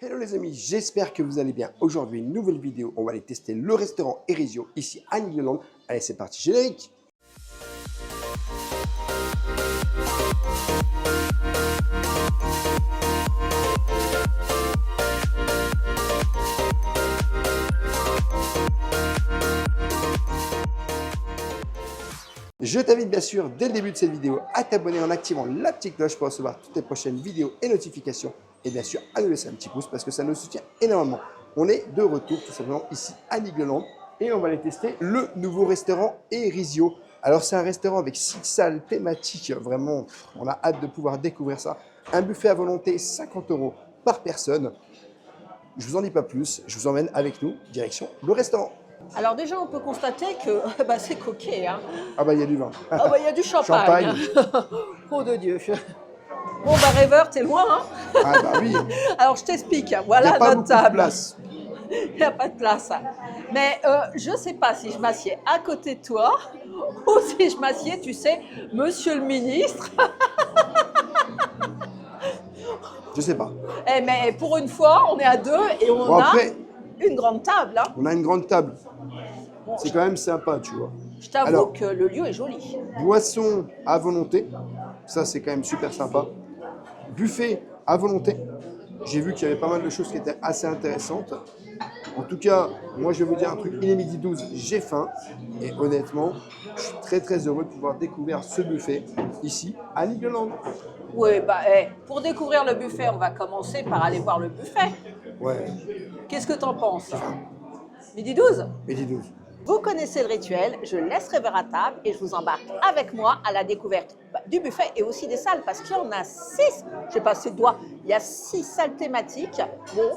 Hello les amis, j'espère que vous allez bien. Aujourd'hui, une nouvelle vidéo, on va aller tester le restaurant Erisio ici à Nigloland. Allez, c'est parti, générique. Je t'invite bien sûr, dès le début de cette vidéo, à t'abonner en activant la petite cloche pour recevoir toutes les prochaines vidéos et notifications. Et bien sûr, à nous laisser un petit pouce parce que ça nous soutient énormément. On est de retour tout simplement ici à Nigloland et on va aller tester le nouveau restaurant Erisio. Alors c'est un restaurant avec 6 salles thématiques, vraiment, on a hâte de pouvoir découvrir ça. Un buffet à volonté, 50 € par personne. Je vous en dis pas plus, je vous emmène avec nous, direction le restaurant. Alors déjà, on peut constater que c'est coquet. Hein. Ah bah il y a du vin. Ah bah il y a du champagne. Oh de Dieu. Bon bah rêveur, t'es loin. Hein. Ah bah oui. Alors je t'explique. Voilà notre table. Il n'y a pas de place. Mais je ne sais pas si je m'assieds à côté de toi ou si je m'assieds, tu sais, monsieur le ministre. Je sais pas. Eh, mais pour une fois, on est à deux et on a une grande table. Hein. On a une grande table. Bon, c'est quand même sympa, tu vois. Je t'avoue que le lieu est joli. Boisson à volonté. Ça, c'est quand même super sympa. Buffet à volonté. J'ai vu qu'il y avait pas mal de choses qui étaient assez intéressantes. En tout cas, moi, je vais vous dire un truc. Il est midi 12, j'ai faim. Et honnêtement, je suis très, très heureux de pouvoir découvrir ce buffet ici à Nigloland. Oui, pour découvrir le buffet, on va commencer par aller voir le buffet. Ouais. Qu'est-ce que t'en penses? Midi 12? Midi 12. Vous connaissez le rituel, je laisse rêveur à table et je vous embarque avec moi à la découverte du buffet et aussi des salles parce qu'il y en a 6, je sais pas si doigt, il y a 6 salles thématiques. Bon,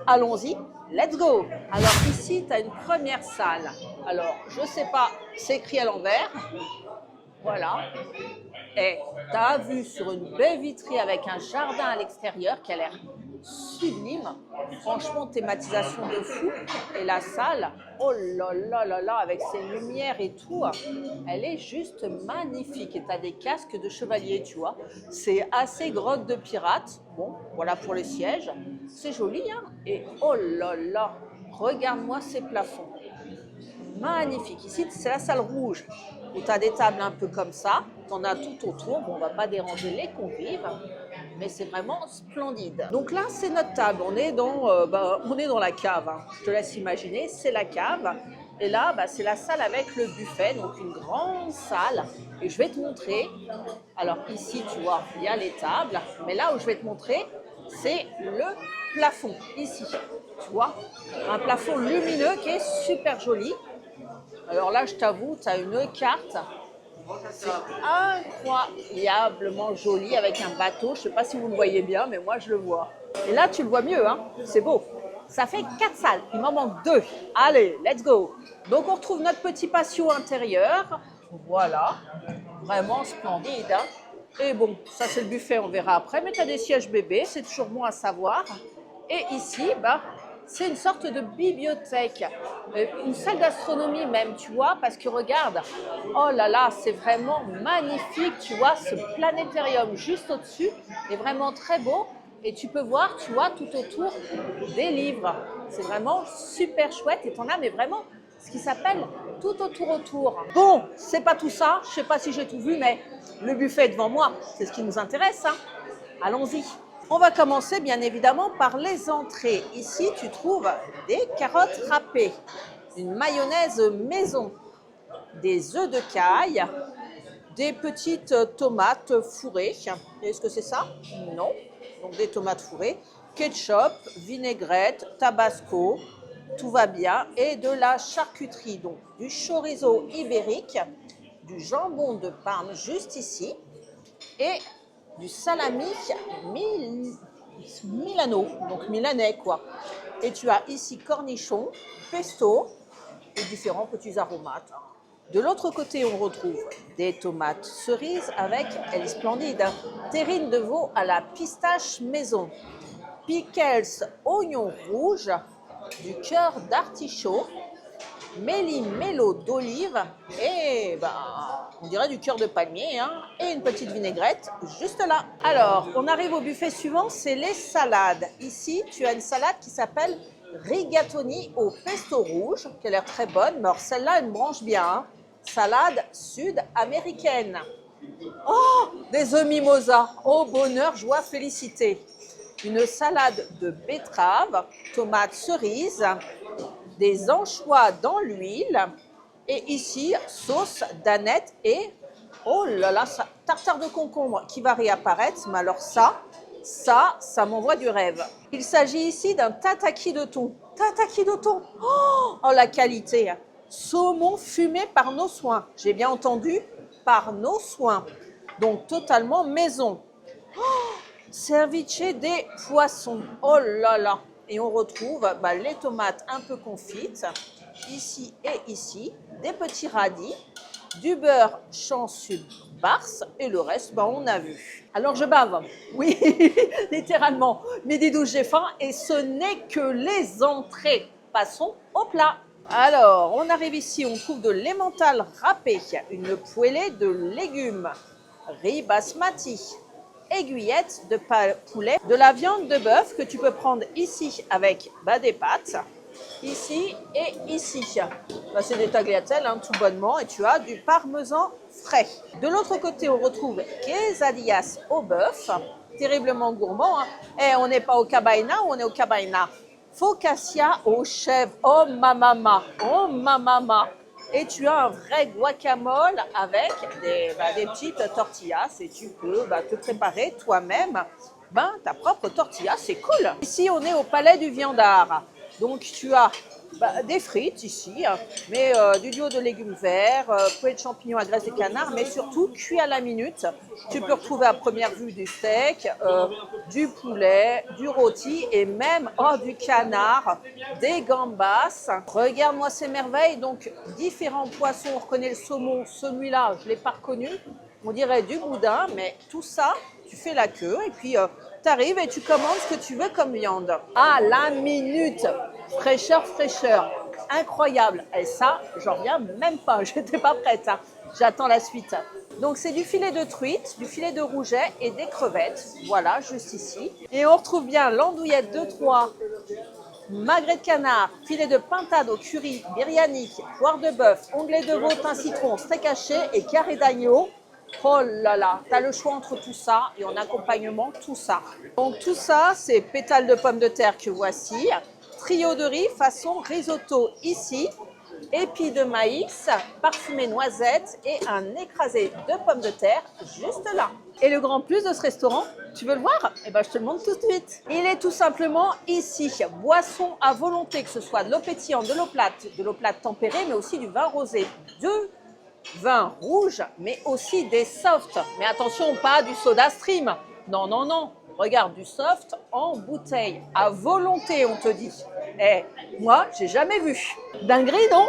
allons-y, let's go. Alors ici, tu as une première salle. Alors, je sais pas, c'est écrit à l'envers. Voilà. Et tu as vu sur une baie vitrée avec un jardin à l'extérieur qui a l'air sublime. Franchement, thématisation de fou. Et la salle, oh là là là là, avec ses lumières et tout, elle est juste magnifique. Et tu as des casques de chevalier, tu vois. C'est assez grotte de pirate. Bon, voilà pour les sièges. C'est joli, hein. Et oh là là, regarde-moi ces plafonds. Magnifique. Ici, c'est la salle rouge où tu as des tables un peu comme ça. Tu en as tout autour. Bon, on ne va pas déranger les convives, mais c'est vraiment splendide. Donc là, c'est notre table. On est dans la cave. Hein. Je te laisse imaginer, c'est la cave. Et là, c'est la salle avec le buffet, donc une grande salle. Et je vais te montrer. Alors ici, tu vois, il y a les tables. Mais là où je vais te montrer, c'est le plafond, ici. Tu vois, un plafond lumineux qui est super joli. Alors là, je t'avoue, tu as une carte. C'est incroyablement joli avec un bateau. Je ne sais pas si vous le voyez bien, mais moi, je le vois. Et là, tu le vois mieux, hein. C'est beau. Ça fait 4 salles. Il m'en manque 2. Allez, let's go. Donc, on retrouve notre petit patio intérieur. Voilà. Vraiment splendide. Hein. Et bon, ça, c'est le buffet, on verra après. Mais tu as des sièges bébés. C'est toujours bon à savoir. Et ici, c'est une sorte de bibliothèque, une salle d'astronomie même, tu vois, parce que regarde, oh là là, c'est vraiment magnifique, tu vois, ce planétarium juste au-dessus est vraiment très beau et tu peux voir, tu vois, tout autour des livres. C'est vraiment super chouette et t'en as, mais vraiment, ce qui s'appelle tout autour. Bon, c'est pas tout ça, je sais pas si j'ai tout vu, mais le buffet est devant moi, c'est ce qui nous intéresse, hein. Allons-y. On va commencer bien évidemment par les entrées. Ici, tu trouves des carottes râpées, une mayonnaise maison, des œufs de caille, des petites tomates fourrées. Est-ce que c'est ça? Non. Donc des tomates fourrées, ketchup, vinaigrette, tabasco, tout va bien. Et de la charcuterie, donc du chorizo ibérique, du jambon de Parme juste ici et du salami Milano, donc milanais quoi. Et tu as ici cornichons, pesto et différents petits aromates. De l'autre côté, on retrouve des tomates cerises avec, elle est splendide, hein, terrine de veau à la pistache maison, pickles oignons rouges, du cœur d'artichaut méli-mélo d'olive et on dirait du cœur de palmier, hein, et une petite vinaigrette juste là. Alors, on arrive au buffet suivant, c'est les salades. Ici, tu as une salade qui s'appelle rigatoni au pesto rouge, qui a l'air très bonne, mais alors celle-là, elle me branche bien. Hein. Salade sud-américaine. Oh, des œufs mimosa. Oh, bonheur, joie, félicité. Une salade de betterave, tomates cerises, des anchois dans l'huile et ici, sauce d'aneth et, oh là là, tartare de concombre qui va réapparaître. Mais alors ça m'envoie du rêve. Il s'agit ici d'un tataki de thon. Tataki de thon, oh la qualité. Saumon fumé par nos soins. J'ai bien entendu, par nos soins. Donc totalement maison. Ceviche des poissons. Oh là là. Et on retrouve les tomates un peu confites, ici et ici, des petits radis, du beurre champ sud Barse et le reste, on a vu. Alors je bave, oui, littéralement. Midi 12, j'ai faim et ce n'est que les entrées. Passons au plat. Alors, on arrive ici, on trouve de l'emmental râpé, une poêlée de légumes, riz basmati, aiguillettes de poulet, de la viande de bœuf que tu peux prendre ici avec des pâtes, ici et ici. C'est des tagliatelles, hein, tout bonnement, et tu as du parmesan frais. De l'autre côté, on retrouve quesadillas au bœuf, terriblement gourmand. Hein. Et on n'est pas au cabaina, on est au cabaina. Focaccia aux chèvres, oh mamama, oh mamama. Et tu as un vrai guacamole avec des petites tortillas et tu peux te préparer toi-même ta propre tortilla, c'est cool. Ici, on est au Palais du Viandard. Donc, tu as des frites ici, mais du duo de légumes verts, poulet de champignons à graisse de canard, mais surtout cuit à la minute. Tu peux retrouver à première vue du steak, du poulet, du rôti et même du canard, des gambas. Regarde-moi ces merveilles. Donc, différents poissons. On reconnaît le saumon. Celui-là, je ne l'ai pas reconnu. On dirait du boudin, mais tout ça, tu fais la queue et puis tu arrives et tu commandes ce que tu veux comme viande. À la minute, fraîcheur, fraîcheur, incroyable. Et ça, j'en reviens même pas, je n'étais pas prête. Hein. J'attends la suite. Donc c'est du filet de truite, du filet de rouget et des crevettes. Voilà, juste ici. Et on retrouve bien l'andouillette de Troyes, magret de canard, filet de pintade au curry, biryani, poire de bœuf, onglet de veau, thym citron, steak haché et carré d'agneau. Oh là là, tu as le choix entre tout ça et en accompagnement tout ça. Donc tout ça, c'est pétales de pommes de terre que voici, trio de riz façon risotto ici, épis de maïs, parfumé noisette et un écrasé de pommes de terre juste là. Et le grand plus de ce restaurant, tu veux le voir? Eh bien, je te le montre tout de suite. Il est tout simplement ici. Boisson à volonté, que ce soit de l'eau pétillante, de l'eau plate tempérée, mais aussi du vin rosé. Vin rouge, mais aussi des softs. Mais attention, pas du soda stream. Non, non, non. Regarde, du soft en bouteille. À volonté, on te dit. Moi, j'ai jamais vu. Dinguerie, non?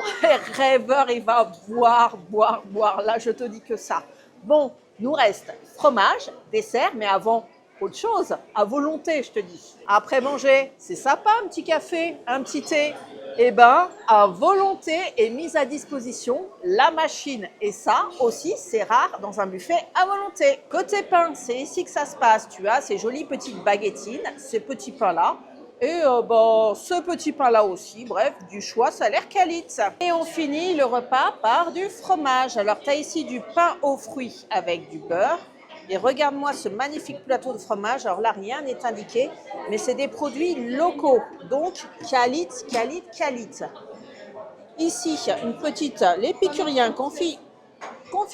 Rêveur, il va boire, boire, boire. Là, je te dis que ça. Bon, nous reste fromage, dessert, mais avant, autre chose. À volonté, je te dis. Après manger, c'est sympa, un petit café, un petit thé. À volonté est mise à disposition la machine. Et ça aussi, c'est rare dans un buffet à volonté. Côté pain, c'est ici que ça se passe. Tu as ces jolies petites baguettines, ces petits pains-là. Et ce petit pain-là aussi. Bref, du choix, ça a l'air qualite. Et on finit le repas par du fromage. Alors, tu as ici du pain aux fruits avec du beurre. Et regarde-moi ce magnifique plateau de fromage. Alors là, rien n'est indiqué, mais c'est des produits locaux. Donc, qualité, qualité, qualité. Ici, une petite l'épicurien confit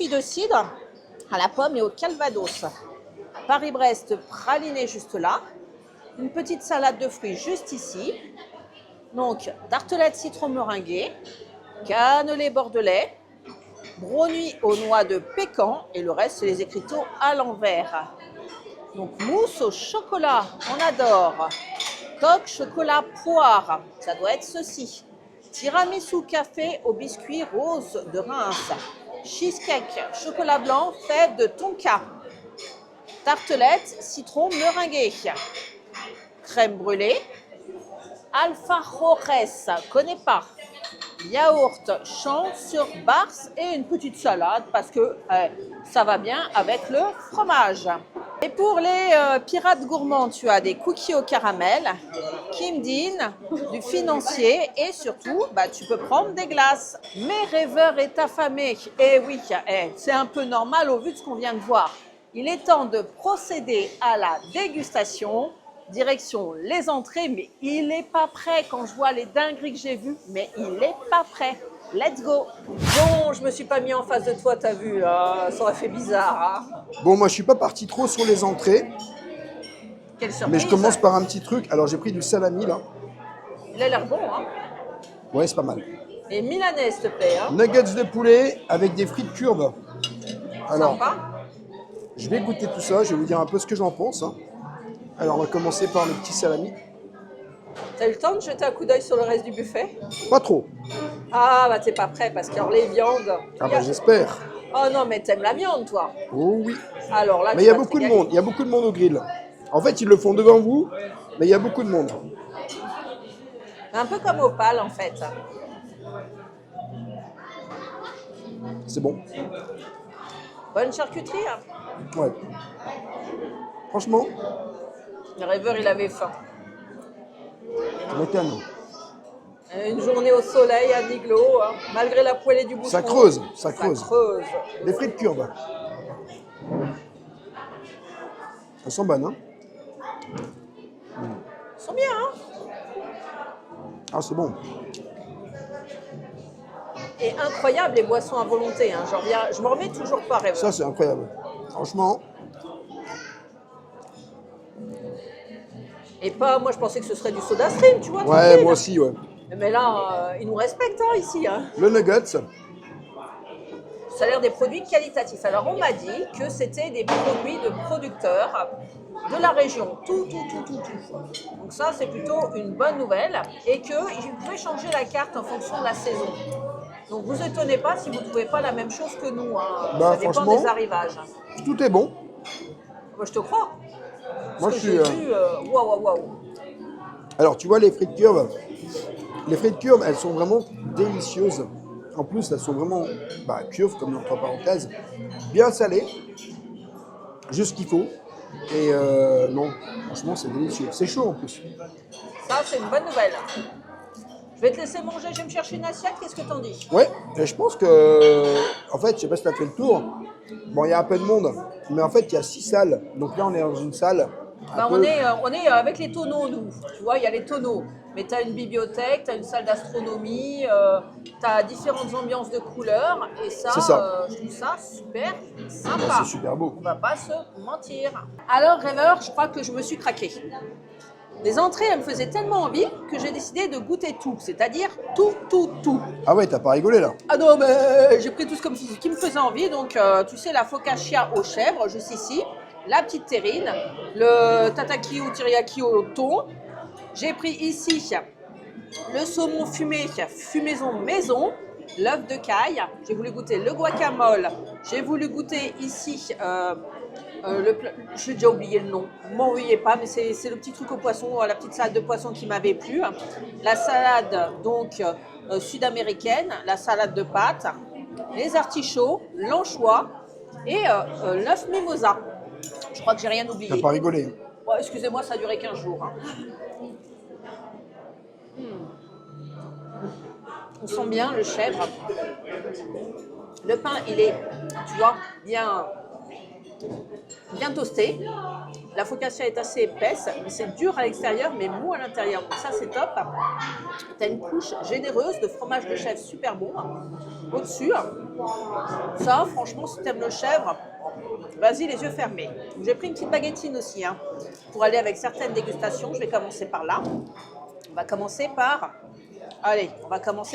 de cidre à la pomme et au calvados. Paris-Brest praliné juste là. Une petite salade de fruits juste ici. Donc, tartelette citron meringuée, cannelé bordelais, brownie aux noix de pécan et le reste, c'est les écriteaux à l'envers. Donc, mousse au chocolat, on adore. Coque chocolat poire, ça doit être ceci. Tiramisu café au biscuit rose de Reims. Cheesecake chocolat blanc, fève de tonka. Tartelette citron meringuée. Crème brûlée. Alfajores, connais pas. yaourt champ sur barse et une petite salade parce que ça va bien avec le fromage. Et pour les pirates gourmands, tu as des cookies au caramel, Kim Dean, du financier et surtout, tu peux prendre des glaces. Mais rêveur est affamé. Et oui, c'est un peu normal au vu de ce qu'on vient de voir. Il est temps de procéder à la dégustation. Direction les entrées, mais il n'est pas prêt quand je vois les dingueries que j'ai vues, mais il n'est pas prêt. Let's go. Bon, je me suis pas mis en face de toi, t'as vu, ça aurait fait bizarre. Hein. Bon, moi, je suis pas parti trop sur les entrées, Quelle surprise. mais je commence par un petit truc. Alors, j'ai pris du salami, là. Il a l'air bon, hein. Ouais, c'est pas mal. Et milanais, s'il te plaît. Hein. Nuggets de poulet avec des frites curbes. Alors, Sympa. je vais goûter tout ça, je vais vous dire un peu ce que j'en pense. Hein. Alors, on va commencer par le petit salami. T'as eu le temps de jeter un coup d'œil sur le reste du buffet? Pas trop. Ah, t'es pas prêt parce qu'il y a les viandes. Ah bah, j'espère. Oh non, mais t'aimes la viande, toi. Oh oui. Alors là, Mais il y a beaucoup de monde, il y a beaucoup de monde au grill. En fait, ils le font devant vous, mais il y a beaucoup de monde. Un peu comme Opal, en fait. C'est bon. Bonne charcuterie. Hein. Ouais. Franchement, Le rêveur, il avait faim. je m'étonne. Une journée au soleil à Niglo, hein, malgré la poêlée du bouchon. Ça creuse, ça creuse. Les frites curbes. Elles sont bonnes, hein? Ils sont bien, hein? Ah, c'est bon. Et incroyable les boissons à volonté. Hein. Je me remets toujours pas, rêveur. Ça, c'est incroyable. Franchement, Et pas, moi je pensais que ce serait du soda stream, tu vois. ouais, tranquille. moi aussi, ouais. Mais là, ils nous respectent hein, ici. Hein. Le nuggets, Ça a l'air des produits qualitatifs. Alors on m'a dit que c'était des produits de producteurs de la région. Tout. Donc ça, c'est plutôt une bonne nouvelle. Et qu'ils pouvaient changer la carte en fonction de la saison. Donc vous étonnez pas si vous ne trouvez pas la même chose que nous. Hein. Bah, ça dépend franchement, des arrivages. tout est bon. Moi je te crois. Moi, Ce je que suis. j'ai vu, waouh. Alors, tu vois, les frites curbes, elles sont vraiment délicieuses. En plus, elles sont vraiment curbes, comme entre parenthèses, bien salées, juste ce qu'il faut. Et non, franchement, c'est délicieux. C'est chaud en plus. Ça, c'est une bonne nouvelle. Je vais te laisser manger, je vais me chercher une assiette, qu'est-ce que t'en dis? Ouais, et je pense que, en fait, je sais pas si tu as fait le tour. Bon, il y a un peu de monde, mais en fait, il y a 6 salles. Donc là, on est dans une salle. On est avec les tonneaux, nous. Tu vois, il y a les tonneaux. Mais tu as une bibliothèque, tu as une salle d'astronomie, tu as différentes ambiances de couleurs. Et ça, C'est ça. je trouve ça super sympa. C'est super beau. On va pas se mentir. Alors, rêveur, je crois que je me suis craqué. Les entrées, elles me faisaient tellement envie que j'ai décidé de goûter tout. C'est-à-dire tout. Ah ouais, t'as pas rigolé là. Ah non, mais j'ai pris tout ce qui me faisait envie. Donc, tu sais, la focaccia aux chèvres, juste ici. La petite terrine, le tataki ou teriyaki au thon. J'ai pris ici le saumon fumé, maison, l'œuf de caille. J'ai voulu goûter le guacamole. J'ai voulu goûter ici, j'ai déjà oublié le nom. Ne m'en veuillez pas, mais c'est le petit truc au poisson, la petite salade de poisson qui m'avait plu. La salade donc sud-américaine, la salade de pâtes, les artichauts, l'anchois et l'œuf mimosa. Je crois que j'ai rien oublié. T'as pas rigolé. Ouais, excusez-moi, ça a duré 15 jours. Hein. On sent bien le chèvre. Le pain, il est, tu vois, bien toasté. La focaccia est assez épaisse, mais c'est dur à l'extérieur, mais mou à l'intérieur. Donc ça, c'est top. Tu as une couche généreuse de fromage de chèvre super bon au-dessus. Ça, franchement, si tu aimes le chèvre, vas-y, les yeux fermés. J'ai pris une petite baguettine aussi pour aller avec certaines dégustations. Je vais commencer par là. On va commencer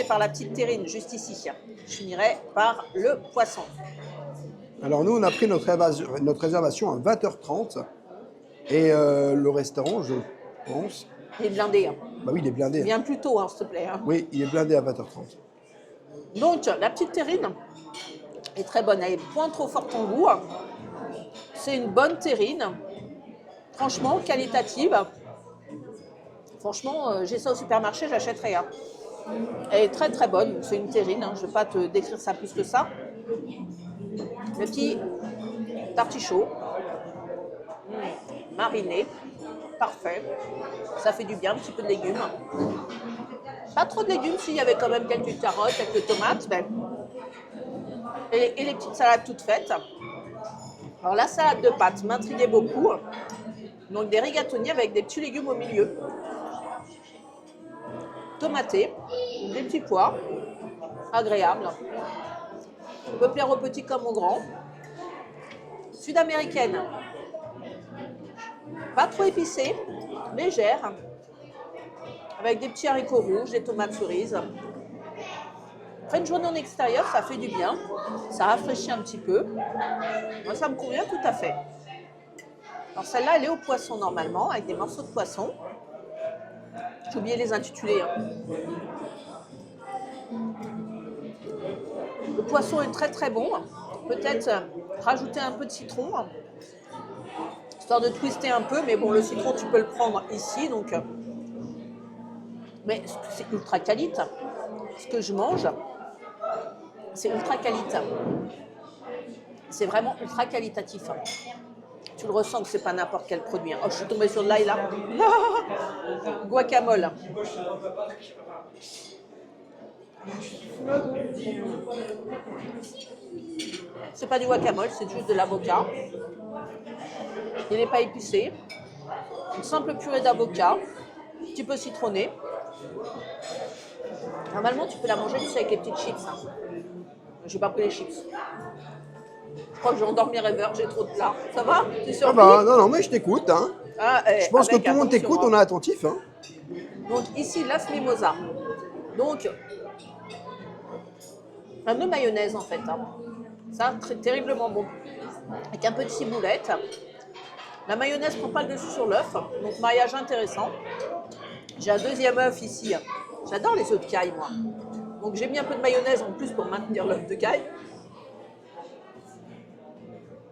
par la petite terrine, juste ici. Je finirai par le poisson. Alors nous, on a pris notre réservation à 20h30. Et le restaurant, je pense... Il est blindé. Bah oui, il est blindé. Viens plus tôt, s'il te plaît. Oui, il est blindé à 20h30. Donc, la petite terrine est très bonne. Elle est point trop forte en goût. C'est une bonne terrine. Franchement, qualitative. Franchement, j'ai ça au supermarché, j'achèterai. Elle est très très bonne, c'est une terrine, hein. Je ne vais pas te décrire ça plus que ça. Le petit artichaut, mariné, parfait. Ça fait du bien, un petit peu de légumes. Pas trop de légumes, s'il y avait quand même quelques carottes, quelques tomates. Ben, et les petites salades toutes faites. Alors la salade de pâtes m'intriguait beaucoup. Donc des rigatoni avec des petits légumes au milieu. Tomaté, des petits pois, agréable. On peut plaire aux petits comme aux grands. Sud-américaine, pas trop épicée, légère, avec des petits haricots rouges, des tomates cerises. Après une journée en extérieur, ça fait du bien, ça rafraîchit un petit peu. Moi, ça me convient tout à fait. Alors celle-là, elle est au poisson normalement, avec des morceaux de poisson. J'ai oublié les intitulés. Hein. Le poisson est très très bon. Peut-être rajouter un peu de citron, histoire de twister un peu, mais bon, le citron, tu peux le prendre ici, donc... Mais c'est ultra qualite. Ce que je mange, c'est ultra qualite. C'est vraiment ultra qualitatif. Tu le ressens que c'est pas n'importe quel produit. Oh, je suis tombée sur de l'ail là. Guacamole. C'est pas du guacamole, c'est juste de l'avocat. Il n'est pas épicé. Une simple purée d'avocat, un petit peu citronné. Normalement, tu peux la manger, tu sais, avec les petites chips. Hein. J'ai pas pris les chips. Je crois que je vais endormir Ever, j'ai trop de plats. Ça va? Tu es Ah surpris? bah, non, non, mais je t'écoute. Hein. Ah, Je pense que tout le monde t'écoute, on est a... attentif. Hein. Donc ici, Las Mimosas. Donc, un œuf mayonnaise en fait. Hein. Ça, terriblement bon. Avec un peu de ciboulette. La mayonnaise prend pas le dessus sur l'œuf. Donc, mariage intéressant. J'ai un deuxième œuf ici. J'adore les œufs de caille, moi. Donc, j'ai mis un peu de mayonnaise en plus pour maintenir l'œuf de caille.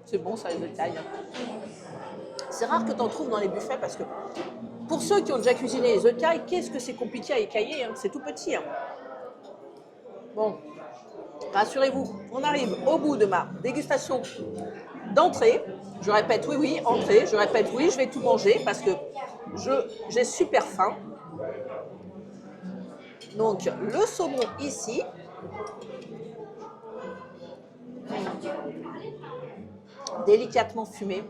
C'est bon, ça, les œufs de caille. C'est rare que tu en trouves dans les buffets parce que pour ceux qui ont déjà cuisiné les œufs de caille, qu'est-ce que c'est compliqué à écailler, hein. C'est tout petit. Hein. Bon, rassurez-vous, on arrive au bout de ma dégustation d'entrée. Je répète oui, oui, entrée. Je répète oui, je vais tout manger parce que j'ai super faim. Donc, le saumon ici. Délicatement fumé.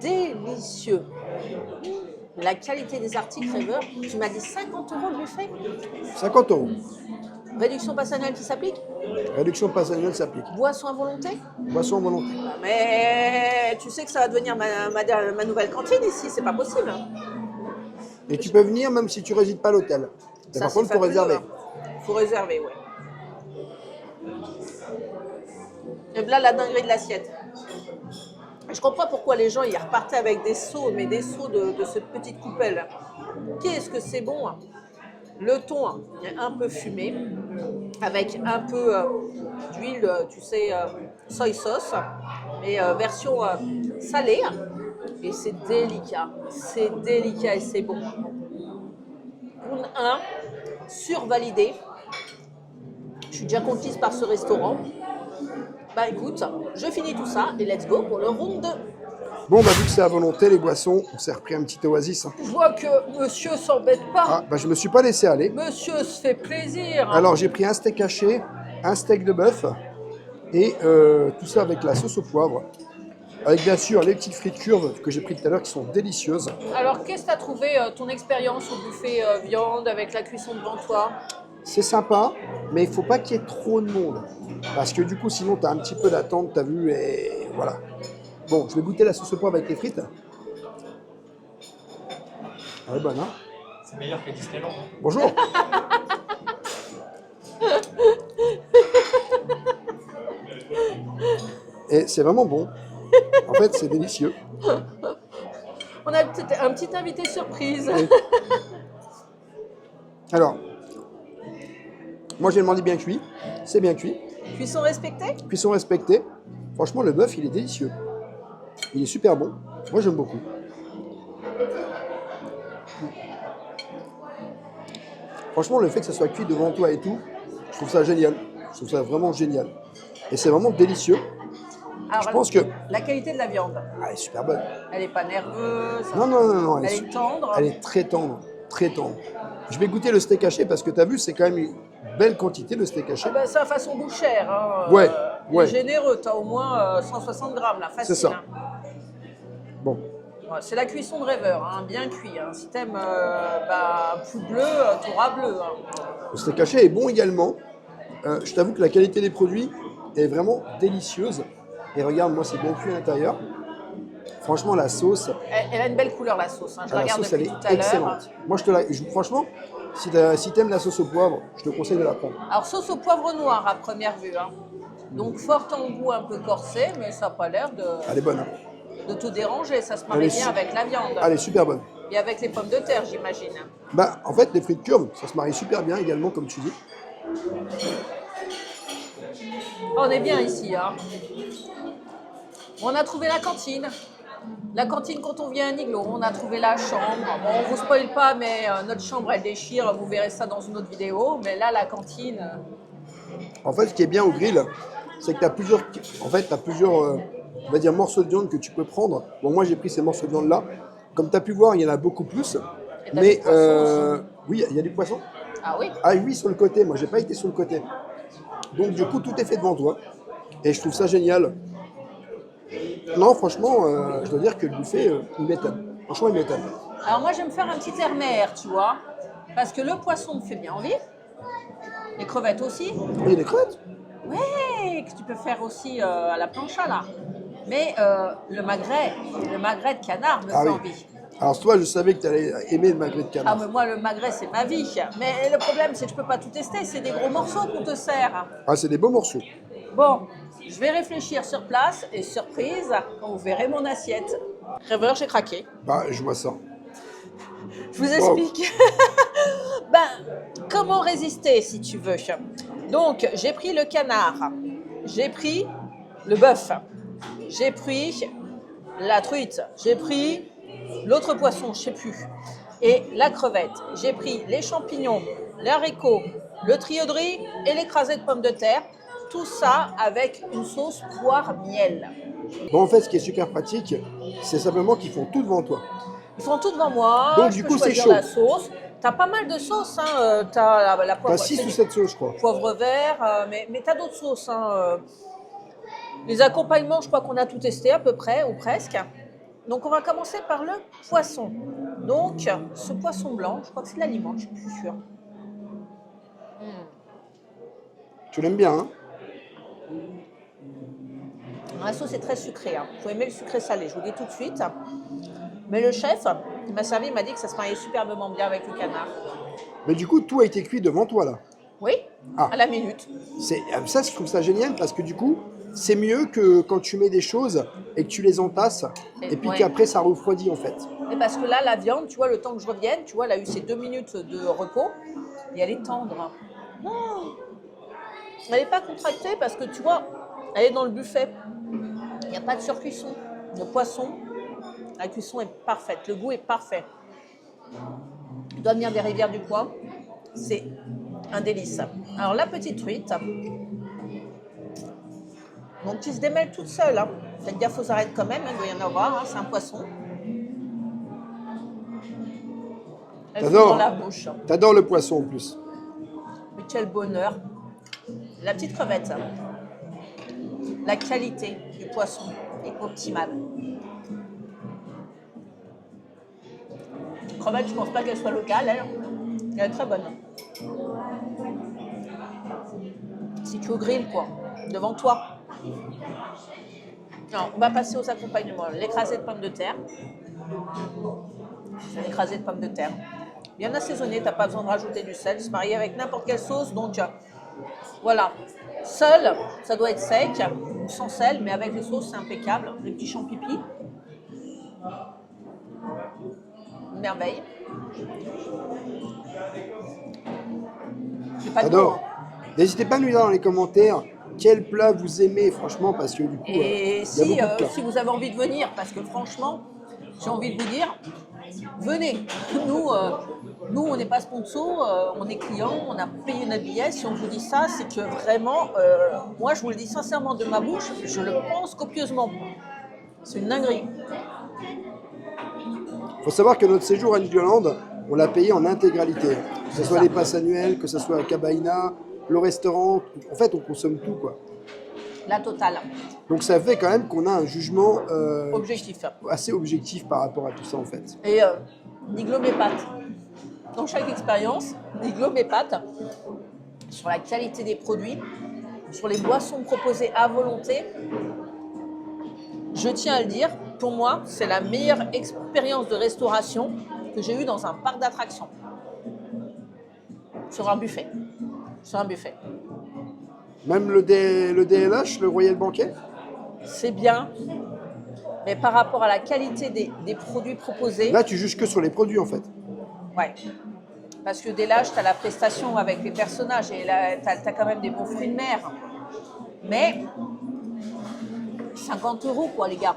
Délicieux. La qualité des articles Ever, tu m'as dit 50 € le buffet? 50 €. Réduction passe annuelle qui s'applique? Réduction passe annuelle s'applique. Boisson à volonté? Boisson volonté. Mais tu sais que ça va devenir ma nouvelle cantine ici, c'est pas possible. Et tu peux venir même si tu ne résides pas à l'hôtel. Ça, Par contre, il faut réserver. Il faut réserver, oui. Et là, la dinguerie de l'assiette. Je comprends pourquoi les gens ils repartaient avec des seaux, mais des seaux de cette petite coupelle. Qu'est-ce que c'est bon! Le thon est un peu fumé, avec un peu d'huile, tu sais, soy sauce, mais version salée. Et c'est délicat et c'est bon. Pound 1, survalidé. Je suis déjà conquise par ce restaurant. Bah écoute, je finis tout ça et let's go pour le round 2. Bon, bah vu que c'est à volonté, les boissons, on s'est repris un petit oasis. Hein. Je vois que monsieur s'embête pas. Ah, bah je me suis pas laissé aller. Monsieur se fait plaisir. Alors j'ai pris un steak haché, un steak de bœuf et tout ça avec la sauce au poivre. Avec bien sûr les petites frites curves que j'ai pris tout à l'heure qui sont délicieuses. Alors qu'est-ce que tu as trouvé ton expérience au buffet viande avec la cuisson devant toi? C'est sympa, mais il faut pas qu'il y ait trop de monde. Parce que du coup, sinon, tu as un petit peu d'attente, tu as vu, et voilà. Bon, je vais goûter la sauce au poivre avec les frites. Elle est bonne, hein? C'est meilleur que Disneyland. Bonjour. Et c'est vraiment bon. En fait, c'est délicieux. On a un petit invité surprise. Et... Alors, moi j'ai demandé bien cuit. C'est bien cuit. Cuisson respectée? Cuisson respectée. Franchement, le bœuf, il est délicieux. Il est super bon. Moi, j'aime beaucoup. Franchement, le fait que ça soit cuit devant toi et tout, je trouve ça génial. Je trouve ça vraiment génial. Et c'est vraiment délicieux. Alors, Je pense que... la qualité de la viande, Ah, elle est super bonne. elle n'est pas nerveuse. Non. Elle est tendre. Elle est très tendre. Très tendre. Je vais goûter le steak haché parce que tu as vu, c'est quand même une belle quantité le steak haché. Ah ben, c'est à façon bouchère. Hein. Ouais, Il est généreux, tu as au moins 160 grammes là, facile. C'est ça. Hein. Bon. Ouais, c'est la cuisson de rêveur, hein, bien cuit. Hein. Si t'aimes poudre bleue, tu auras bleu. Hein. Le steak haché est bon également. Je t'avoue que la qualité des produits est vraiment délicieuse. Et regarde, moi, c'est bien cuit à l'intérieur. Franchement, la sauce... Elle a une belle couleur, la sauce. Hein. Je la regarde sauce, elle depuis est tout à l'heure. excellente. Moi, franchement, si t'aimes la sauce au poivre, je te conseille de la prendre. Alors, sauce au poivre noir à première vue. Hein. Donc, forte en goût, un peu corsé, mais ça n'a pas l'air Elle est bonne. Hein. de tout déranger. Ça se marie bien avec la viande. Elle est super bonne. Et avec les pommes de terre, j'imagine. Bah, en fait, les frites curves, ça se marie super bien également, comme tu dis. On est bien ici. Hein. On a trouvé la cantine. La cantine quand on vient à Niglo, on a trouvé la chambre. Bon, on ne vous spoil pas, mais notre chambre, elle déchire. Vous verrez ça dans une autre vidéo. Mais là, la cantine... En fait, ce qui est bien au grill, c'est que tu as plusieurs, on va dire, morceaux de viande que tu peux prendre. Bon, moi, j'ai pris ces morceaux de viande-là. Comme tu as pu voir, il y en a beaucoup plus. Mais oui, il y a du poisson. Ah oui? Ah oui, sur le côté. Moi, j'ai pas été sur le côté. Donc, du coup, tout est fait devant toi. Et je trouve ça génial. Non, franchement, je dois dire que le buffet, il m'étonne. Franchement, il m'étonne. Alors moi, je vais me faire un petit air-mer, tu vois. Parce que le poisson me fait bien envie. Les crevettes aussi. Il y a des crevettes. Ouais, que tu peux faire aussi à la plancha, là. Mais le magret de canard me fait envie. Alors toi, je savais que tu allais aimer le magret de canard. Ah, mais moi, le magret, c'est ma vie. Mais le problème, c'est que je peux pas tout tester. C'est des gros morceaux qu'on te sert. Ah, c'est des beaux morceaux. Bon, je vais réfléchir sur place et surprise, quand vous verrez mon assiette. Rêveur, j'ai craqué. Bah, je vois ça. Je vous explique. Comment résister, si tu veux. Donc, j'ai pris le canard, j'ai pris le bœuf, j'ai pris la truite, j'ai pris l'autre poisson, je sais plus, et la crevette. J'ai pris les champignons, les haricots, le trio de riz et l'écrasé de pommes de terre. Tout ça avec une sauce poire-miel. Bon, en fait, ce qui est super pratique, c'est simplement qu'ils font tout devant toi. Ils font tout devant moi. Donc, du coup, c'est chaud. La sauce. T'as pas mal de sauces. Hein. T'as la poivre. T'as 6 ou 7 sauces, je crois. Poivre vert, mais t'as d'autres sauces. Hein. Les accompagnements, je crois qu'on a tout testé à peu près, ou presque. Donc, on va commencer par le poisson. Donc, ce poisson blanc, je crois que c'est de l'aliment, je suis plus sûre. Tu l'aimes bien, hein? La sauce est très sucrée. Hein. Il faut aimer le sucré salé, je vous le dis tout de suite. Mais le chef, il m'a servi, il m'a dit que ça se mariait superbement bien avec le canard. Mais du coup, tout a été cuit devant toi, là. Oui, à la minute. Ça, je trouve ça génial parce que du coup, c'est mieux que quand tu mets des choses et que tu les entasses et puis qu'après, ça refroidit, en fait. Et parce que là, la viande, tu vois, le temps que je revienne, tu vois, elle a eu ses 2 minutes de repos et elle est tendre. Oh, elle n'est pas contractée parce que, tu vois, elle est dans le buffet. Il n'y a pas de surcuisson. Le poisson, la cuisson est parfaite. Le goût est parfait. Il doit venir des rivières du coin. C'est un délice. Alors, la petite truite, donc qui se démêle toute seule. Hein. Faites gaffe aux arêtes quand même, il doit y en avoir. Hein. C'est un poisson. Elle fond dans la bouche. T'adores le poisson en plus. Mais quel bonheur. La petite crevette. La qualité du poisson est optimale. Crevette, je ne pense pas qu'elle soit locale, elle est très bonne. Si tu es au grill, quoi, devant toi. Non, on va passer aux accompagnements. L'écrasé de pommes de terre. C'est l'écrasé de pommes de terre. Bien assaisonné, tu n'as pas besoin de rajouter du sel. Se marier avec n'importe quelle sauce, donc voilà. Seul, ça doit être sec, ou sans sel, mais avec les sauces, c'est impeccable. Les petits champs pipi. Merveille. J'adore. N'hésitez pas à nous dire dans les commentaires quel plat vous aimez, franchement, parce que du coup, et il y a beaucoup de plats. si vous avez envie de venir, parce que franchement, j'ai envie de vous dire, venez. Nous, on n'est pas sponsor, on est client, on a payé notre billet. Si on vous dit ça, c'est que vraiment, moi je vous le dis sincèrement de ma bouche, je le pense copieusement. C'est une dinguerie. Il faut savoir que notre séjour à Nigloland, on l'a payé en intégralité. Que ce soit les passes annuelles, que ce soit Cabaïna, le restaurant. En fait, on consomme tout, quoi. La totale. Donc ça fait quand même qu'on a un jugement Objectif. assez objectif par rapport à tout ça, en fait. Et Niglo m'épate. Dans chaque expérience, Niglo m'épate sur la qualité des produits, sur les boissons proposées à volonté. Je tiens à le dire, pour moi, c'est la meilleure expérience de restauration que j'ai eue dans un parc d'attractions. Sur un buffet. Sur un buffet. Même le DLH, le Royal Banquet. C'est bien, mais par rapport à la qualité des produits proposés, Là, tu juges que sur les produits, en fait. ouais. Parce que dès l'âge, tu as la prestation avec les personnages et là, tu as quand même des bons fruits de mer. Mais 50 € quoi, les gars.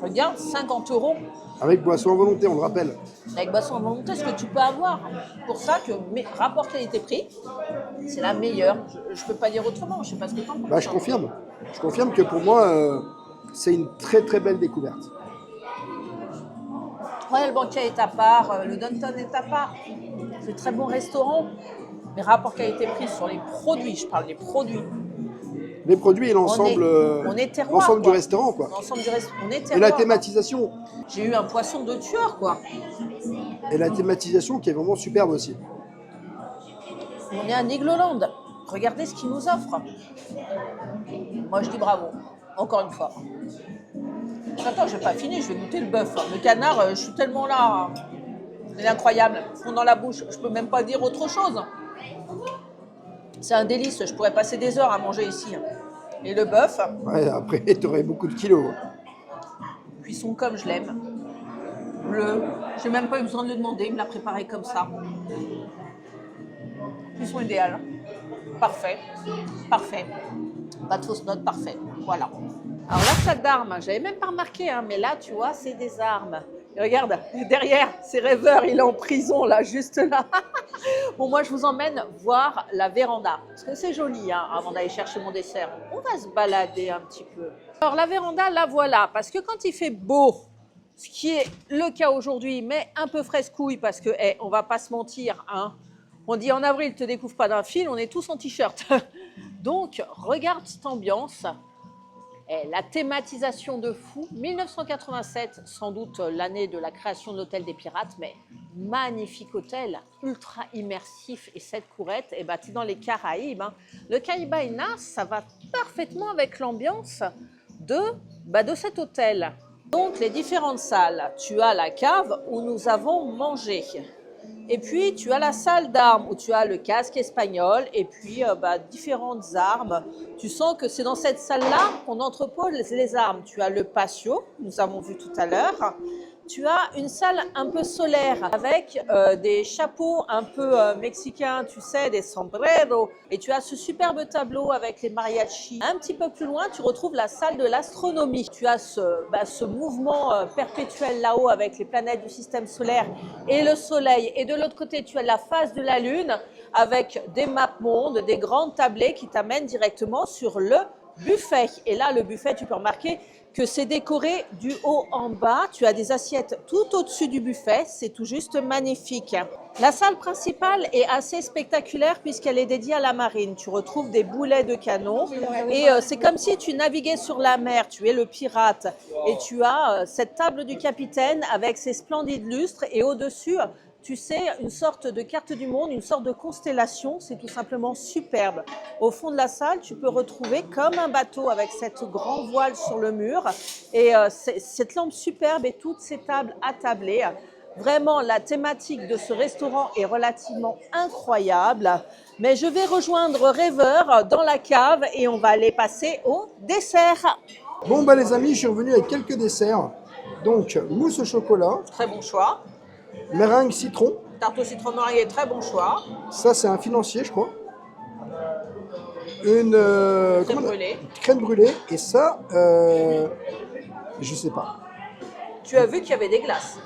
Regarde, 50 €. Avec boisson à volonté, on le rappelle. Avec boisson à volonté, ce que tu peux avoir. Pour ça que rapport qualité-prix, c'est la meilleure. Je ne peux pas dire autrement, je ne sais pas ce que tu en penses. Bah, je confirme. Je confirme que pour moi, c'est une très très belle découverte. Royal Banquet est à part, le Downton est à part. C'est très bon restaurant. Mais rapport qualité-prix sur les produits, je parle des produits. Les produits et l'ensemble on est terroir, l'ensemble du quoi. restaurant, quoi. L'ensemble du restaurant, on est terroir. Et la thématisation. J'ai eu un poisson de tueur, quoi. Et la thématisation qui est vraiment superbe aussi. On est à Nigloland. Regardez ce qu'ils nous offrent. Moi, je dis bravo. Encore une fois. Attends, je n'ai pas fini, je vais goûter le bœuf. Le canard, je suis tellement là. Il est incroyable. Fond dans la bouche. Je ne peux même pas dire autre chose. C'est un délice. Je pourrais passer des heures à manger ici. Et le bœuf, Ouais, après, tu aurais beaucoup de kilos. cuisson comme je l'aime. Bleu. J'ai même pas eu besoin de le demander. Il me l'a préparé comme ça. Cuisson idéale. Parfait. Parfait. Pas de fausse note, parfait. Voilà. Alors la salle d'armes, j'avais même pas remarqué, hein, mais là, tu vois, c'est des armes. Et regarde, derrière, c'est Rêveur, il est en prison, là, juste là. Bon, moi, je vous emmène voir la véranda. Parce que c'est joli, hein, avant d'aller chercher mon dessert. On va se balader un petit peu. Alors, la véranda, la voilà. Parce que quand il fait beau, ce qui est le cas aujourd'hui, mais un peu frescouille, parce que, on va pas se mentir, hein. On dit en avril, te découvre pas d'un fil, on est tous en t-shirt. Donc, regarde cette ambiance. Et la thématisation de fou, 1987, sans doute l'année de la création de l'hôtel des Pirates, mais magnifique hôtel, ultra immersif et cette courette, et bah, tu es dans les Caraïbes. Hein. Le Caibaina, ça va parfaitement avec l'ambiance de cet hôtel. Donc les différentes salles, tu as la cave où nous avons mangé. Et puis, tu as la salle d'armes où tu as le casque espagnol et puis différentes armes. Tu sens que c'est dans cette salle-là qu'on entrepose les armes. Tu as le patio, nous avons vu tout à l'heure. Tu as une salle un peu solaire avec des chapeaux un peu mexicains, tu sais, des sombreros. Et tu as ce superbe tableau avec les mariachis. Un petit peu plus loin, tu retrouves la salle de l'astronomie. Tu as ce mouvement perpétuel là-haut avec les planètes du système solaire et le soleil. Et de l'autre côté, tu as la face de la Lune avec des maps mondes, des grandes tablées qui t'amènent directement sur le buffet. Et là, le buffet, tu peux remarquer que c'est décoré du haut en bas. Tu as des assiettes tout au-dessus du buffet. C'est tout juste magnifique. La salle principale est assez spectaculaire puisqu'elle est dédiée à la marine. Tu retrouves des boulets de canon et c'est comme si tu naviguais sur la mer. Tu es le pirate et tu as cette table du capitaine avec ses splendides lustres et au-dessus, tu sais, une sorte de carte du monde, une sorte de constellation, c'est tout simplement superbe. Au fond de la salle, tu peux retrouver comme un bateau avec cette grande voile sur le mur et cette lampe superbe et toutes ces tables attablées. Vraiment, la thématique de ce restaurant est relativement incroyable. Mais je vais rejoindre Rêveur dans la cave et on va aller passer au dessert. Bon, bah les amis, je suis revenu avec quelques desserts. Donc, mousse au chocolat, Très bon choix. meringue citron. Tarte au citron meringue, très bon choix. Ça, c'est un financier, je crois. Une Crème brûlée. crème brûlée. Et ça, je sais pas. Tu as vu qu'il y avait des glaces.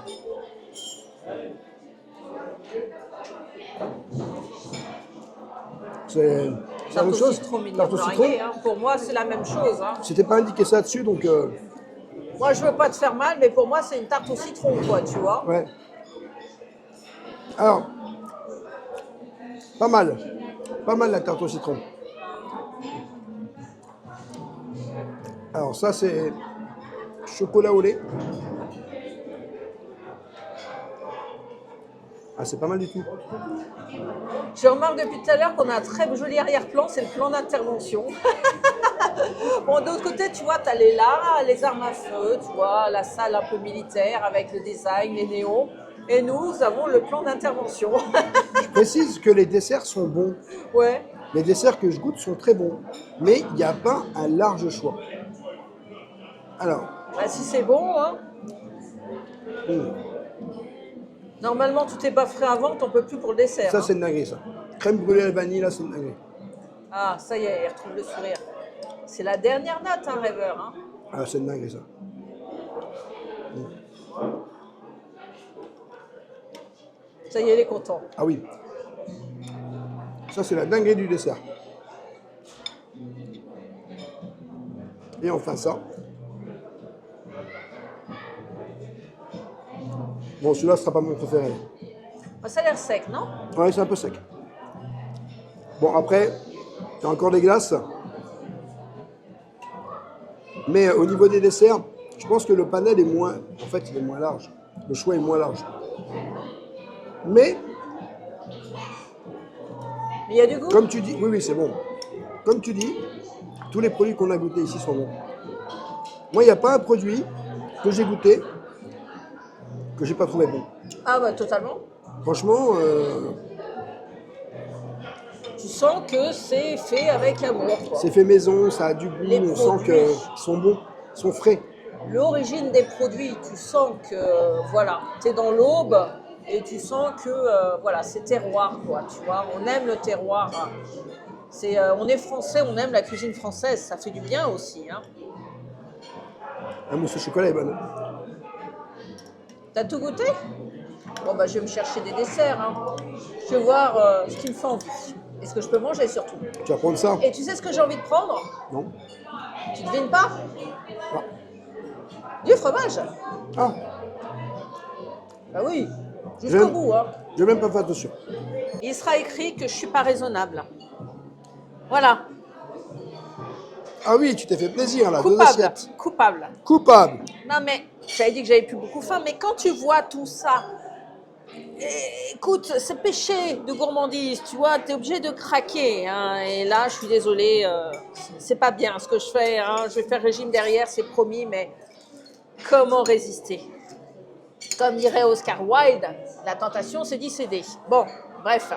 C'est la Tarte même au chose. citron, mini Tarte au citron. meringuée, hein. Pour moi, c'est la même chose. Hein. C'était pas indiqué ça dessus, donc Moi, je veux pas te faire mal, mais pour moi, c'est une tarte au citron, quoi, tu vois. ouais. Alors, pas mal. Pas mal la tarte au citron. Alors ça, c'est chocolat au lait. Ah, c'est pas mal du tout. Je remarque depuis tout à l'heure qu'on a un très joli arrière-plan, c'est le plan d'intervention. Bon, d'autre côté, tu vois, tu as les armes à feu, tu vois, la salle un peu militaire avec le design, les néons. Et nous avons le plan d'intervention. Je précise que les desserts sont bons. Ouais. Les desserts que je goûte sont très bons. Mais il n'y a pas un large choix. Alors, Bah, si c'est bon, hein. Normalement, tout est pas frais avant, t'en peux plus pour le dessert. ça hein. c'est une dinguerie ça. Crème brûlée à la vanille, là c'est une dinguerie. Ah, ça y est, il retrouve le sourire. C'est la dernière note, hein, rêveur. Hein. Ah, c'est une dinguerie ça. Ça y est, il est content. Ah oui. Ça c'est la dinguerie du dessert. Et enfin ça. Bon, celui-là ce sera pas mon préféré. Ah, ça a l'air sec, non? Ouais, c'est un peu sec. Bon, après, il y a encore des glaces. Mais au niveau des desserts, je pense que le panel est moins... En fait, il est moins large. Le choix est moins large. Mais, Il y a du goût? comme tu dis... Oui, oui, c'est bon. Comme tu dis, tous les produits qu'on a goûtés ici sont bons. Moi, il n'y a pas un produit que j'ai goûté que j'ai pas trouvé bon. Ah bah totalement. Franchement, Tu sens que c'est fait avec amour. Quoi. c'est fait maison, ça a du goût, Les on sent produits. qu'ils sont bons, ils sont frais. L'origine des produits, tu sens que voilà, tu es dans l'aube et tu sens que voilà, c'est terroir quoi, tu vois. On aime le terroir. On est français, on aime la cuisine française, ça fait du bien aussi. Hein. La mousse au chocolat est bonne. T'as tout goûté? Bon bah je vais me chercher des desserts. Hein. Je vais voir ce qui me fait envie. Et ce que je peux manger surtout. Tu vas prendre ça? Et tu sais ce que j'ai envie de prendre? Non? Tu devines pas? Ah. Du fromage. Ah, Bah oui, jusqu'au Je- bout. Hein. je n'ai même pas fait attention. Il sera écrit que je suis pas raisonnable. Voilà, Ah oui, tu t'es fait plaisir là, deux coupable, assiettes. coupable. Coupable. Non mais, j'avais dit que j'avais plus beaucoup faim, mais quand tu vois tout ça, écoute, c'est péché de gourmandise, tu vois, t'es obligé de craquer. Hein, et là, je suis désolée, c'est pas bien ce que je fais. Hein, je vais faire régime derrière, c'est promis, mais comment résister? Comme dirait Oscar Wilde, la tentation c'est d'y céder. Bon, bref,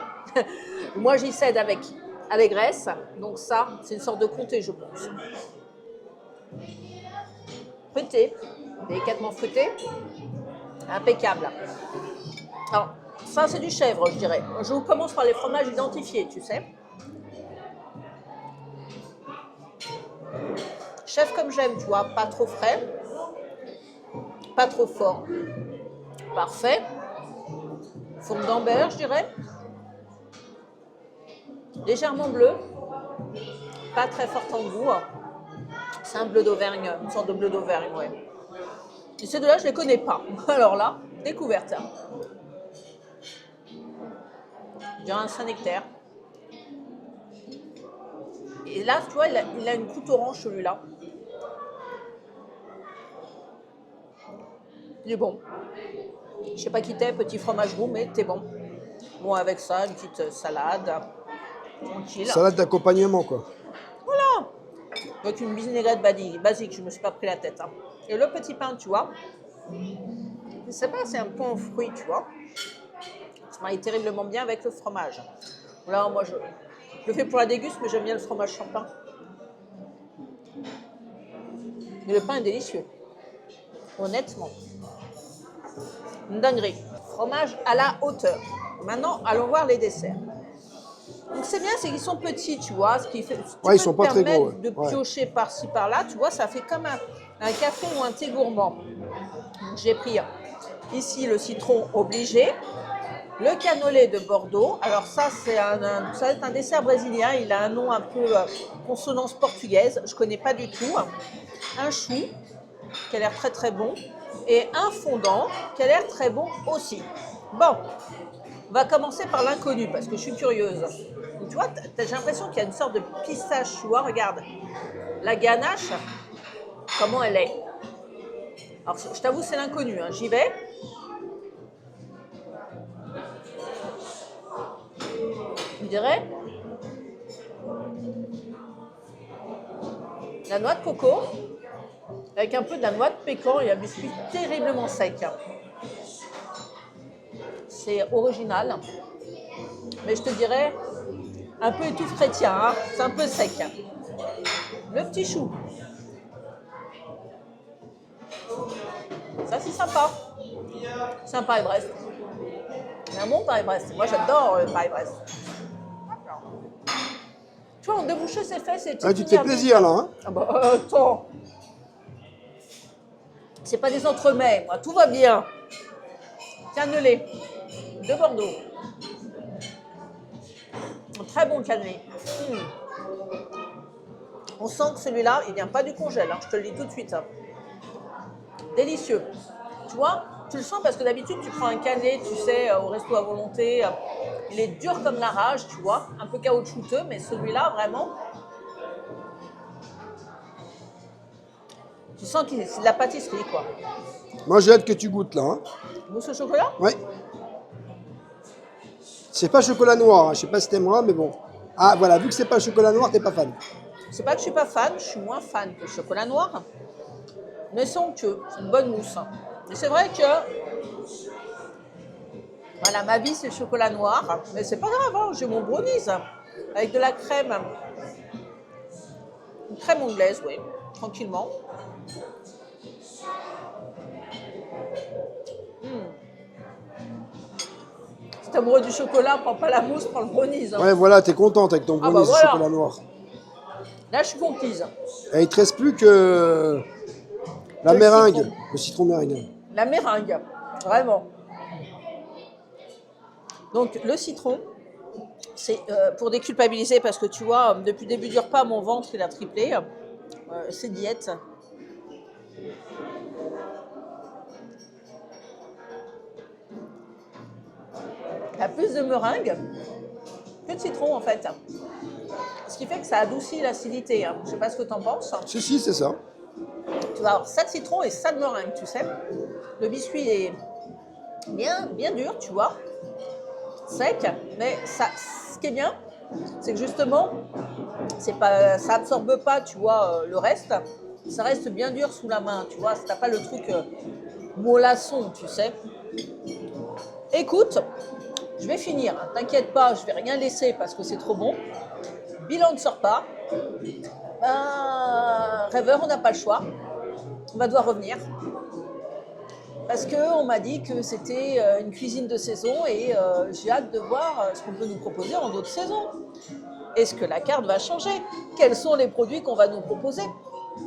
moi j'y cède avec allégresse, donc ça, c'est une sorte de comté, je pense. Fruité, délicatement fruité, impeccable. Alors, ça c'est du chèvre, je dirais. Je commence par les fromages identifiés, tu sais. Chèvre comme j'aime, tu vois, pas trop frais, pas trop fort. Parfait. Forme d'Ambert, je dirais. Légèrement bleu. Pas très fort en goût. C'est un bleu d'Auvergne, une sorte de bleu d'Auvergne, ouais. Et ces deux-là, je ne les connais pas. Alors là, découverte. Je dirais un Saint-Nectaire. Et là, tu vois, il a une croûte orange, celui-là. Il est bon. Je sais pas qui t'es, petit fromage roux, mais t'es bon. Bon, avec ça, une petite salade, tranquille. Salade d'accompagnement quoi. Voilà. Avec une vinaigrette basique, je me suis pas pris la tête. Hein. Et le petit pain, tu vois, je sais pas, c'est un peu en fruits, tu vois. Ça marie terriblement bien avec le fromage. Là, moi, je le fais pour la déguste, mais j'aime bien le fromage sans pain. Mais le pain est délicieux. Honnêtement. Une dinguerie. Fromage à la hauteur. Maintenant, allons voir les desserts. Donc c'est bien, c'est qu'ils sont petits, tu vois, ce qui fait. Ouais, ils sont pas très gros. De piocher par-ci par-là, tu vois, ça fait comme un café ou un thé gourmand. Donc, j'ai pris ici le citron obligé, Le cannelé de Bordeaux. Alors ça, ça va être un dessert brésilien. Il a un nom un peu consonance portugaise. Je ne connais pas du tout. Un chou qui a l'air très très bon. Et un fondant qui a l'air très bon aussi. Bon, on va commencer par l'inconnu parce que je suis curieuse. Tu vois, j'ai l'impression qu'il y a une sorte de pistache. Tu vois, regarde. La ganache, comment elle est. Alors, je t'avoue, c'est l'inconnu. Hein. J'y vais. Je dirais la noix de coco avec un peu de la noix de pécan et un biscuit terriblement sec. C'est original, mais je te dirais un peu étouffe chrétien, hein. C'est un peu sec. Le petit chou, ça c'est sympa. C'est un Paris-Brest. C'est un bon Paris-Brest. Moi j'adore le Paris-Brest. Tu vois, on débouchait ses fesses et Ah, tu te fais plaisir là, hein? Ah bah attends. C'est pas des entremets, moi, tout va bien. Cannelé de Bordeaux. Un très bon cannelé. On sent que celui-là, il vient pas du congèle, hein, je te le dis tout de suite. Hein. Délicieux. Tu vois, tu le sens parce que d'habitude, tu prends un cannelé, tu sais, au resto à volonté. Il est dur comme la rage, tu vois, un peu caoutchouteux, mais celui-là, vraiment, tu sens que c'est de la pâtisserie, quoi. Moi, j'ai hâte que tu goûtes là. Hein. Mousse au chocolat? Ouais. C'est pas chocolat noir, hein. Je sais pas si t'aimes moi, mais bon. Ah, voilà, vu que c'est pas chocolat noir, t'es pas fan. C'est pas que je suis pas fan, je suis moins fan que le chocolat noir. Mais somptueux, c'est une bonne mousse. Et c'est vrai que, voilà, ma vie c'est le chocolat noir, mais c'est pas grave, hein, j'ai mon brownies avec de la crème. Une crème anglaise, oui, tranquillement. Si t'es amoureux du chocolat, prends pas la mousse, prends le brownies. Hein. Ouais, voilà, t'es contente avec ton brownies bah voilà. chocolat noir. Là, je suis conquise. Et il te reste plus que la meringue, le citron meringue. La meringue, vraiment. Donc, le citron, c'est pour déculpabiliser, parce que tu vois, depuis le début du repas, mon ventre, il a triplé. C'est diète. Il y a plus de meringue que de citron, en fait. Ce qui fait que ça adoucit l'acidité. Hein. Je ne sais pas ce que tu en penses. Si, c'est ça. Tu vas avoir ça de citron et ça de meringue, tu sais. Le biscuit est bien, bien dur, tu vois. Sec, mais ça, ce qui est bien, c'est que justement, ça absorbe pas, tu vois, le reste. Ça reste bien dur sous la main, tu vois. T'as pas le truc mollasson, tu sais. Écoute, je vais finir. Hein. T'inquiète pas, je vais rien laisser parce que c'est trop bon. Bilan de ce repas. Rêveur, on n'a pas le choix. On va devoir revenir. Parce qu'on m'a dit que c'était une cuisine de saison et j'ai hâte de voir ce qu'on peut nous proposer en d'autres saisons. Est-ce que la carte va changer? Quels sont les produits qu'on va nous proposer?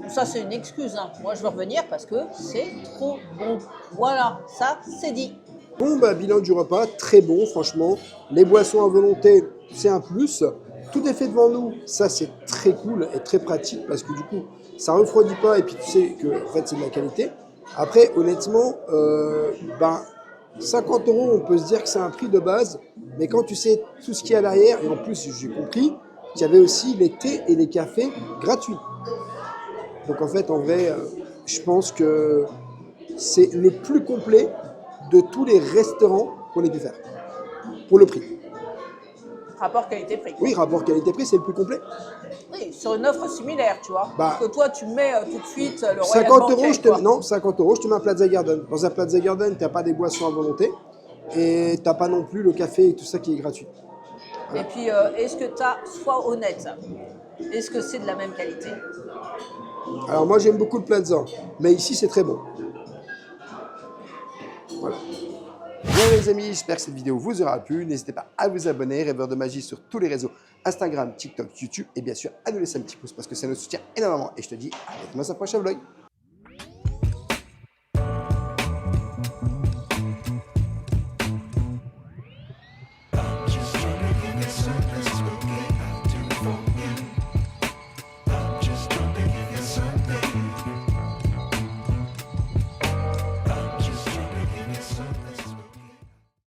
Ça, c'est une excuse. Hein. Moi, je veux revenir parce que c'est trop bon. Voilà, ça, c'est dit. Bon, bah, bilan du repas, très bon, franchement. Les boissons à volonté, c'est un plus. Tout est fait devant nous, ça c'est très cool et très pratique parce que du coup, ça refroidit pas et puis tu sais que en fait, c'est de la qualité. Après, honnêtement, 50 €, on peut se dire que c'est un prix de base, mais quand tu sais tout ce qu'il y a derrière, et en plus, j'ai compris qu'il y avait aussi les thés et les cafés gratuits. Donc en fait, en vrai, je pense que c'est le plus complet de tous les restaurants qu'on ait pu faire, pour le prix. Rapport qualité-prix. Oui, rapport qualité-prix, c'est le plus complet. Oui, sur une offre similaire, tu vois. Bah, parce que toi, tu mets tout de suite le Royal 50 €, Banquet, non, 50 €, je te mets un Plaza Garden. Dans un Plaza Garden, tu n'as pas des boissons à volonté et tu n'as pas non plus le café et tout ça qui est gratuit. Voilà. Et puis, est-ce que tu as, sois honnête, est-ce que c'est de la même qualité? Alors moi, j'aime beaucoup le Plaza, mais ici, c'est très bon. Voilà. Bien les amis, j'espère que cette vidéo vous aura plu. N'hésitez pas à vous abonner, Rêveur de Magie sur tous les réseaux, Instagram, TikTok, YouTube et bien sûr à nous laisser un petit pouce parce que ça nous soutient énormément. Et je te dis à bientôt dans un prochain vlog.